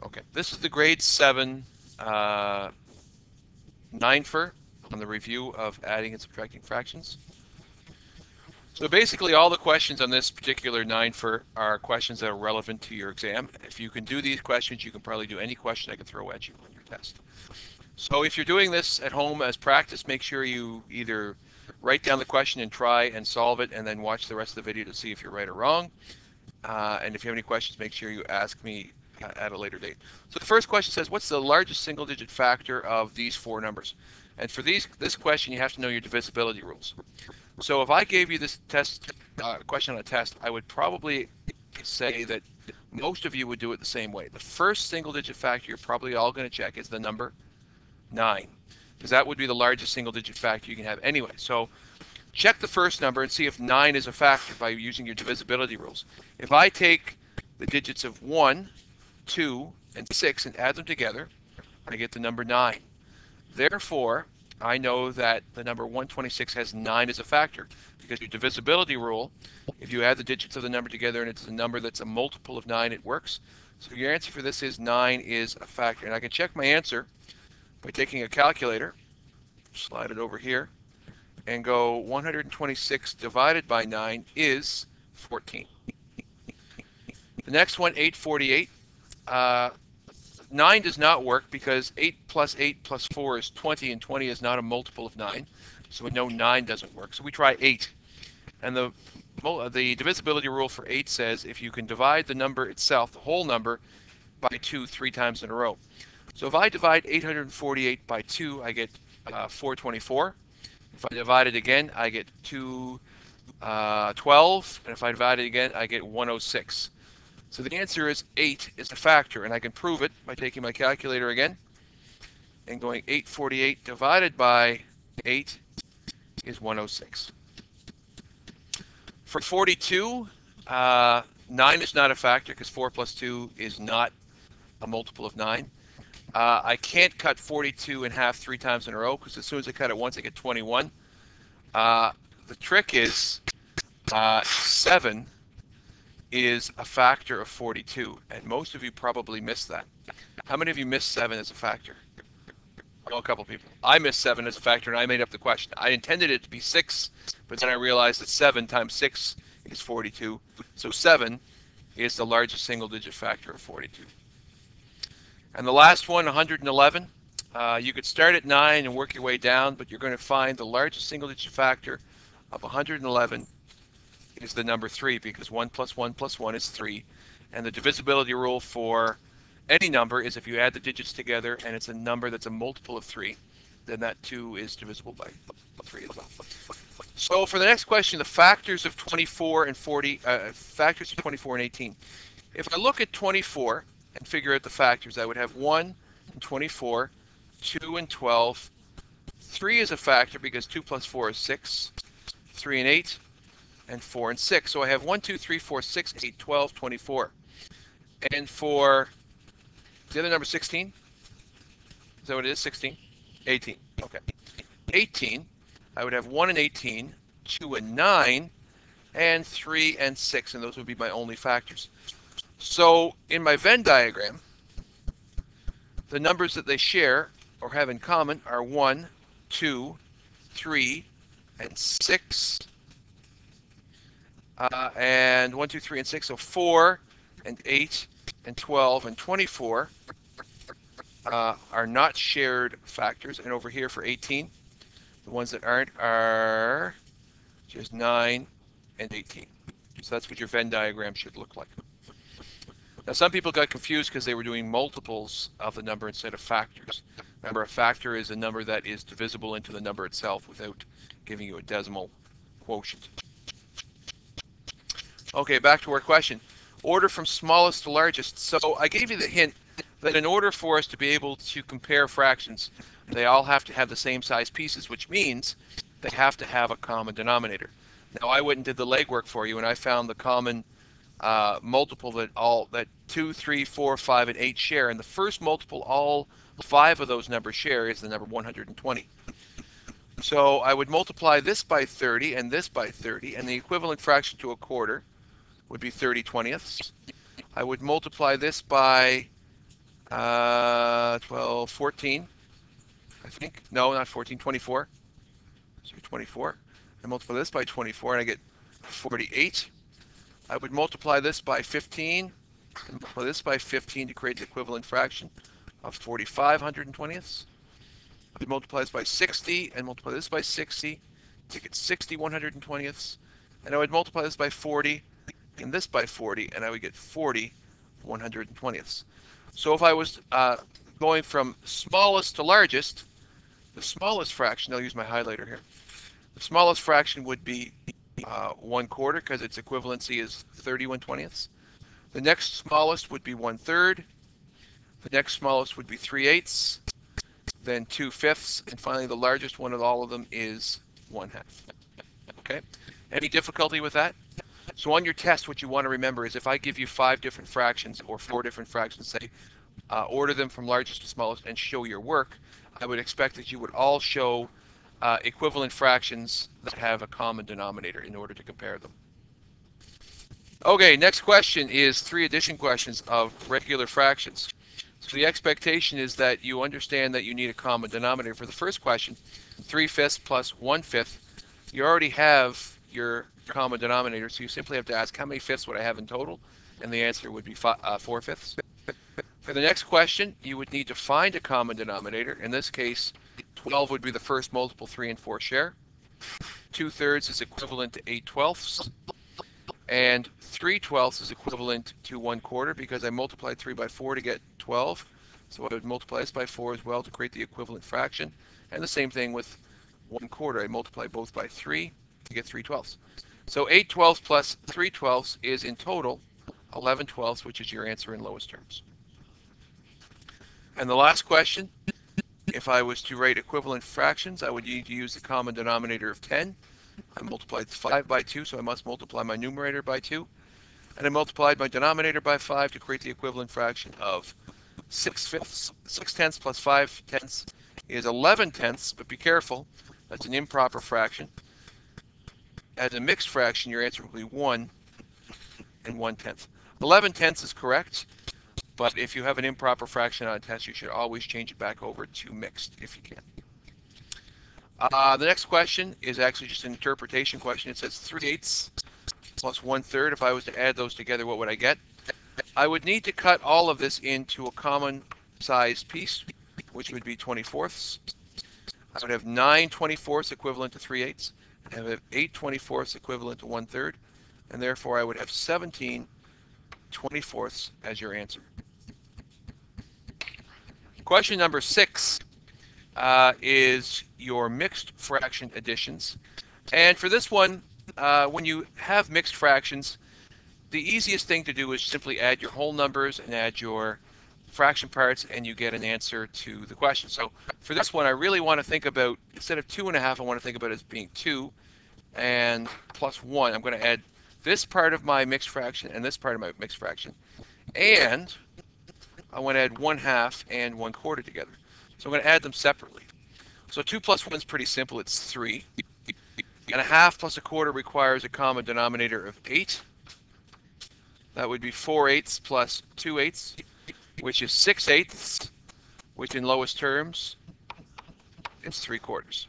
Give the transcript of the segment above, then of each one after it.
Okay, this is the grade 7 9fer on the review of adding and subtracting fractions. So basically all the questions on this particular 9fer are questions that are relevant to your exam. If you can do these questions, you can probably do any question I can throw at you on your test. So if you're doing this at home as practice, make sure you either write down the question and try and solve it, and then watch the rest of the video to see if you're right or wrong. And if you have any questions, make sure you ask me at a later date. So the first question says, what's the largest single-digit factor of these 4 numbers? And for this question, you have to know your divisibility rules. So if I gave you this test question on a test, I would probably say that most of you would do it the same way. The first single-digit factor you're probably all going to check is the number 9, because that would be the largest single-digit factor you can have anyway. So check the first number and see if 9 is a factor by using your divisibility rules. If I take the digits of 1, 2, and 6 and add them together, I get the number 9. Therefore, I know that the number 126 has 9 as a factor, because your divisibility rule, if you add the digits of the number together and it's a number that's a multiple of 9, it works. So your answer for this is 9 is a factor. And I can check my answer by taking a calculator, slide it over here, and go 126 divided by 9 is 14. The next one, 848. 9 does not work because 8 plus 8 plus 4 is 20, and 20 is not a multiple of 9. So we know 9 doesn't work. So we try 8. And the divisibility rule for 8 says if you can divide the number itself, the whole number, by 2 3 times in a row. So if I divide 848 by 2, I get 424. If I divide it again, I get 212. And if I divide it again, I get 106. So the answer is 8 is the factor, and I can prove it by taking my calculator again and going 848 divided by 8 is 106. For 42, 9 is not a factor because 4 plus 2 is not a multiple of 9. I can't cut 42 in half 3 times in a row because as soon as I cut it once, I get 21. The trick is 7 is a factor of 42, and most of you probably missed that. How many of you missed 7 as a factor? Oh, a couple people. I missed 7 as a factor, and I made up the question. I intended it to be 6, but then I realized that 7 times 6 is 42. So 7 is the largest single-digit factor of 42. And the last one, 111. You could start at 9 and work your way down, but you're going to find the largest single-digit factor of 111 is the number 3, because 1 plus 1 plus 1 is 3. And the divisibility rule for any number is if you add the digits together and it's a number that's a multiple of 3, then that 2 is divisible by 3 as well. So for the next question, the factors of 24 and 40, factors of 24 and 18. If I look at 24 and figure out the factors, I would have 1 and 24, 2 and 12. 3 is a factor because 2 plus 4 is 6, 3 and 8, and 4 and 6. So I have 1, 2, 3, 4, 6, 8, 12, 24. And for the other number, 16? Is that what it is? 16? 18. Okay. 18, I would have 1 and 18, 2 and 9, and 3 and 6, and those would be my only factors. So in my Venn diagram, the numbers that they share or have in common are 1, 2, 3, and 6. And 1, 2, 3, and 6, so 4, and 8, and 12, and 24 are not shared factors. And over here for 18, the ones that aren't are just 9 and 18. So that's what your Venn diagram should look like. Now some people got confused because they were doing multiples of the number instead of factors. Remember, a factor is a number that is divisible into the number itself without giving you a decimal quotient. Okay, back to our question. Order from smallest to largest. So I gave you the hint that in order for us to be able to compare fractions, they all have to have the same size pieces, which means they have to have a common denominator. Now I went and did the legwork for you, and I found the common multiple that 2, 3, 4, 5, and 8 share. And the first multiple all 5 of those numbers share is the number 120. So I would multiply this by 30 and this by 30, and the equivalent fraction to a quarter would be 30/20ths. I would multiply this by 12, 14, I think. No, not 14, 24. So 24. I multiply this by 24 and I get 48. I would multiply this by 15 and multiply this by 15 to create the equivalent fraction of 45/120ths. I would multiply this by 60 and multiply this by 60 to get 60/120ths. And I would multiply this by 40 and this by 40 and I would get 40/120ths. So if I was going from smallest to largest, the smallest fraction, I'll use my highlighter here, the smallest fraction would be 1/4 because its equivalency is 30/120ths. The next smallest would be 1/3. The next smallest would be 3/8, then 2/5, and finally the largest one of all of them is 1/2. Okay? Any difficulty with that? So on your test, what you want to remember is if I give you 5 different fractions or 4 different fractions, say, order them from largest to smallest and show your work, I would expect that you would all show equivalent fractions that have a common denominator in order to compare them. Okay, next question is 3 addition questions of regular fractions. So the expectation is that you understand that you need a common denominator. For the first question, 3/5 plus 1/5, you already have your common denominator, so you simply have to ask how many fifths would I have in total, and the answer would be 4/5. For the next question, you would need to find a common denominator. In this case, 12 would be the first multiple 3 and 4 share. 2/3 is equivalent to 8/12, and 3/12 is equivalent to 1/4 because I multiplied 3 by 4 to get 12. So I would multiply this by 4 as well to create the equivalent fraction. And the same thing with 1/4. I multiply both by 3 to get 3/12. So 8/12 plus 3/12 is in total 11/12, which is your answer in lowest terms. And the last question, if I was to write equivalent fractions, I would need to use the common denominator of 10. I multiplied 5 by 2, so I must multiply my numerator by 2. And I multiplied my denominator by 5 to create the equivalent fraction of 6/5. 6/10 plus 5/10 is 11/10, but be careful, that's an improper fraction. As a mixed fraction, your answer will be 1 and 1/10. 11/10 is correct, but if you have an improper fraction on a test, you should always change it back over to mixed if you can. The next question is actually just an interpretation question. It says 3/8 plus 1/3. If I was to add those together, what would I get? I would need to cut all of this into a common sized piece, which would be 24ths. I would have 9 24ths equivalent to 3/8. I have 8 24ths equivalent to 1/3. And therefore I would have 17 24ths as your answer. Question number 6 is your mixed fraction additions. And for this one, when you have mixed fractions, the easiest thing to do is simply add your whole numbers and add your fraction parts, and you get an answer to the question. So for this one, I really want to think about, instead of 2.5, I want to think about it as being 2 and plus 1. I'm going to add this part of my mixed fraction and this part of my mixed fraction. And I want to add 1/2 and 1/4 together. So I'm going to add them separately. So 2 plus 1 is pretty simple. It's 3. And 1/2 plus 1/4 requires a common denominator of 8. That would be 4/8 plus 2/8, which is 6/8, which in lowest terms is 3/4.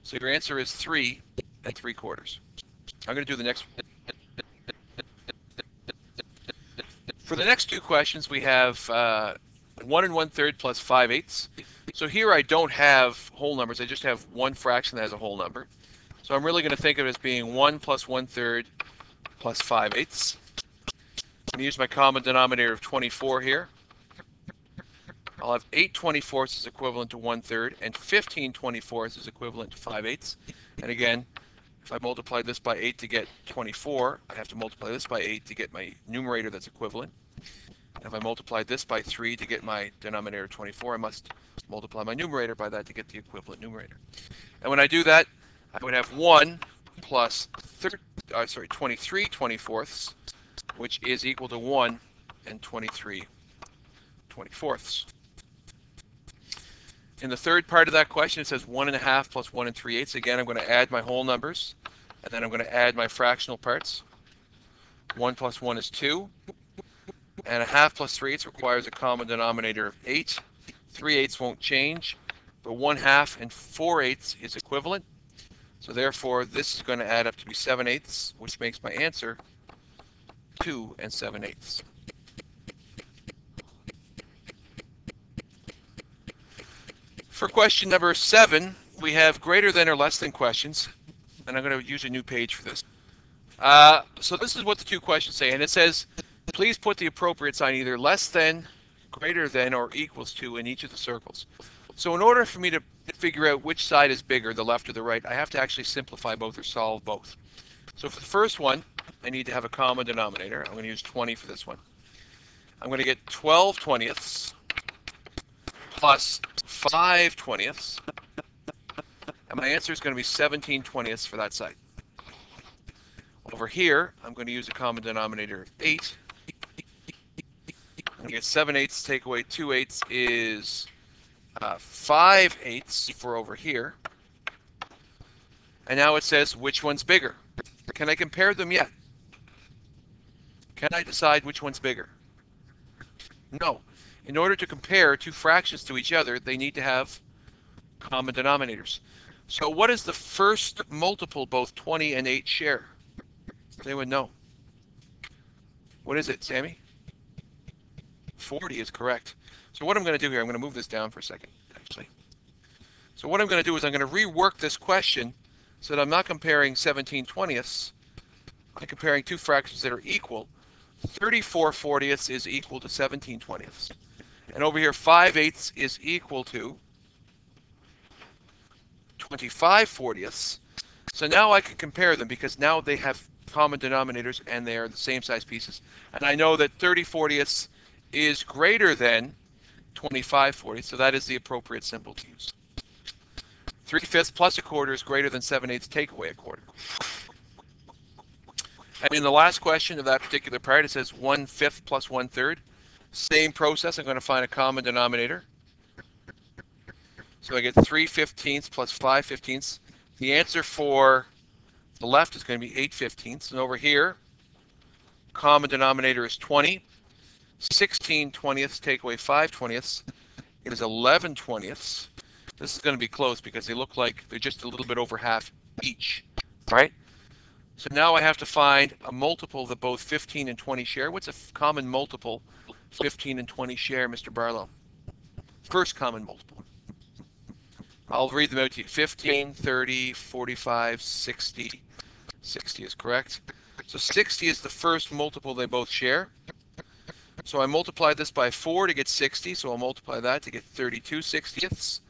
So your answer is 3 and 3/4. I'm going to do the next one. For the next 2 questions, we have 1 and 1/3 plus 5/8. So here I don't have whole numbers. I just have one fraction that has a whole number. So I'm really going to think of it as being 1 plus 1/3 plus 5/8. I'm going to use my common denominator of 24 here. I'll have 8 24ths is equivalent to 1/3, and 15 24ths is equivalent to 5/8. And again, if I multiply this by 8 to get 24, I have to multiply this by 8 to get my numerator that's equivalent. And if I multiply this by 3 to get my denominator 24, I must multiply my numerator by that to get the equivalent numerator. And when I do that, I would have 1 plus 23 24ths, which is equal to 1 and 23 24ths. In the third part of that question, it says 1.5 plus 1 3/8. Again, I'm going to add my whole numbers, and then I'm going to add my fractional parts. 1 plus 1 is 2, And a half plus 3/8 requires a common denominator of 8. 3/8 won't change, but 1/2 and 4/8 is equivalent. So therefore, this is going to add up to be 7/8, which makes my answer 2 7/8. For question number 7, we have greater than or less than questions, and I'm going to use a new page for this. So this is what the two questions say, and it says, please put the appropriate sign either less than, greater than, or equals to in each of the circles. So in order for me to figure out which side is bigger, the left or the right, I have to actually simplify both or solve both. So for the first one, I need to have a common denominator. I'm going to use 20 for this one. I'm going to get 12 20ths plus 5 20ths, and my answer is going to be 17 20ths for that side. Over here, I'm going to use a common denominator of 8. I'm going to get 7/8, take away 2/8 is 5/8 for over here. And now it says, which one's bigger? Can I compare them yet? Can I decide which one's bigger? No. In order to compare two fractions to each other, they need to have common denominators. So what is the first multiple both 20 and 8 share? Does anyone know? What is it, Sammy? 40 is correct. So what I'm going to do here, I'm going to move this down for a second, actually. So what I'm going to do is I'm going to rework this question so that I'm not comparing 17 20ths. I'm comparing two fractions that are equal. 34 40ths is equal to 17 20ths. And over here, 5/8 is equal to 25 40ths. So now I can compare them because now they have common denominators and they are the same size pieces. And I know that 30 40ths is greater than 25 40ths, so that is the appropriate symbol to use. 3/5 plus a quarter is greater than 7/8 take away a quarter. And in the last question of that particular part, it says 1/5 plus 1/3. Same process, I'm going to find a common denominator. So I get 3/15 plus 5/15. The answer for the left is going to be 8/15. And over here, common denominator is 20. 16 20ths take away 5 20ths. It is 11 20ths. This is going to be close because they look like they're just a little bit over half each, right? So now I have to find a multiple that both 15 and 20 share. What's a common multiple 15 and 20 share, Mr. Barlow? First common multiple. I'll read them out to you. 15, 30, 45, 60. 60 is correct. So 60 is the first multiple they both share. So I multiply this by 4 to get 60, so I'll multiply that to get 32 60ths.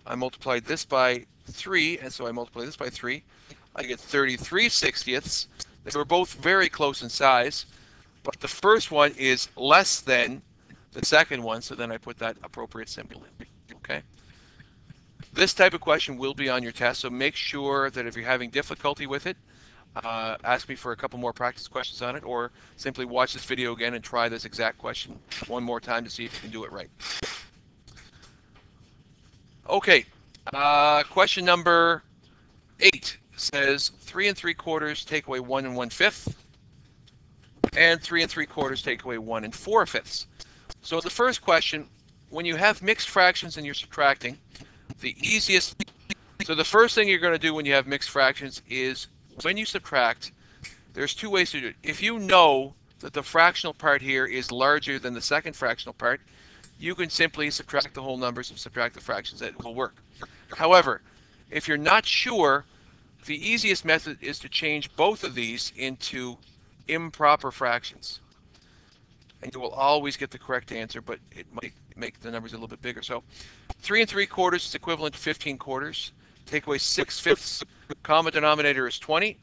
I multiplied this by 3, and so I multiply this by 3. I get 33 60ths. They were both very close in size, but the first one is less than the second one, so then I put that appropriate symbol in. Okay? This type of question will be on your test, so make sure that if you're having difficulty with it, ask me for a couple more practice questions on it, or simply watch this video again and try this exact question one more time to see if you can do it right. Okay, question number 8 says 3 3/4 take away 1 1/5, and 3 3/4 take away 1 4/5. So the first question, when you have mixed fractions and you're subtracting, so the first thing you're going to do when you have mixed fractions is when you subtract, there's two ways to do it. If you know that the fractional part here is larger than the second fractional part, you can simply subtract the whole numbers and subtract the fractions. That will work. However, if you're not sure, the easiest method is to change both of these into improper fractions. And you will always get the correct answer, but it might make the numbers a little bit bigger. So 3 3/4 is equivalent to 15 quarters. Take away 6/5. Common denominator is 20.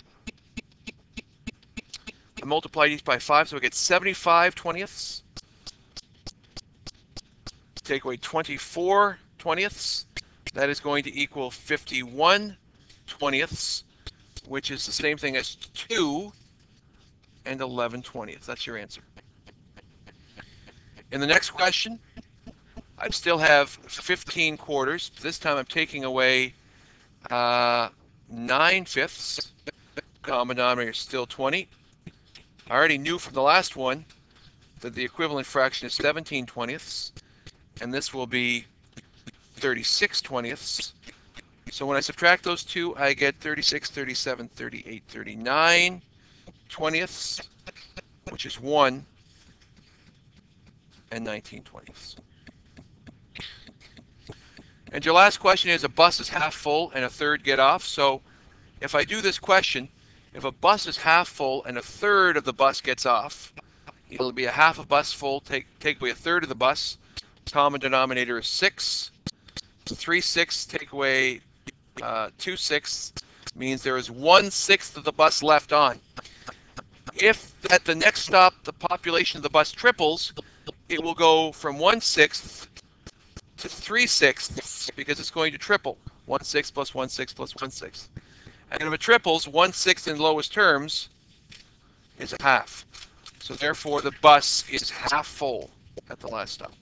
I multiply these by 5, so I get 75 20ths. Take away 24 20ths. That is going to equal 51 20ths, which is the same thing as 2 and 11 20ths. That's your answer. In the next question, I still have 15 quarters. This time I'm taking away 9/5. Common denominator is still 20. I already knew from the last one that the equivalent fraction is 17/20ths, and this will be 36/20ths. So when I subtract those two, I get 36, 37, 38, 39 20ths, which is 1 and 19/20ths. And your last question is, a bus is half full and a third get off. So if I do this question, if a bus is half full and a third of the bus gets off, it'll be a half a bus full, take away a third of the bus. Common denominator is 6. 3/6 take away 2/6 means there is 1/6 of the bus left on. If at the next stop the population of the bus triples, it will go from 1/6 to 3/6 because it's going to triple. 1/6 plus 1/6 plus 1/6. And if it triples, 1/6 in lowest terms is a half. So therefore the bus is half full at the last stop.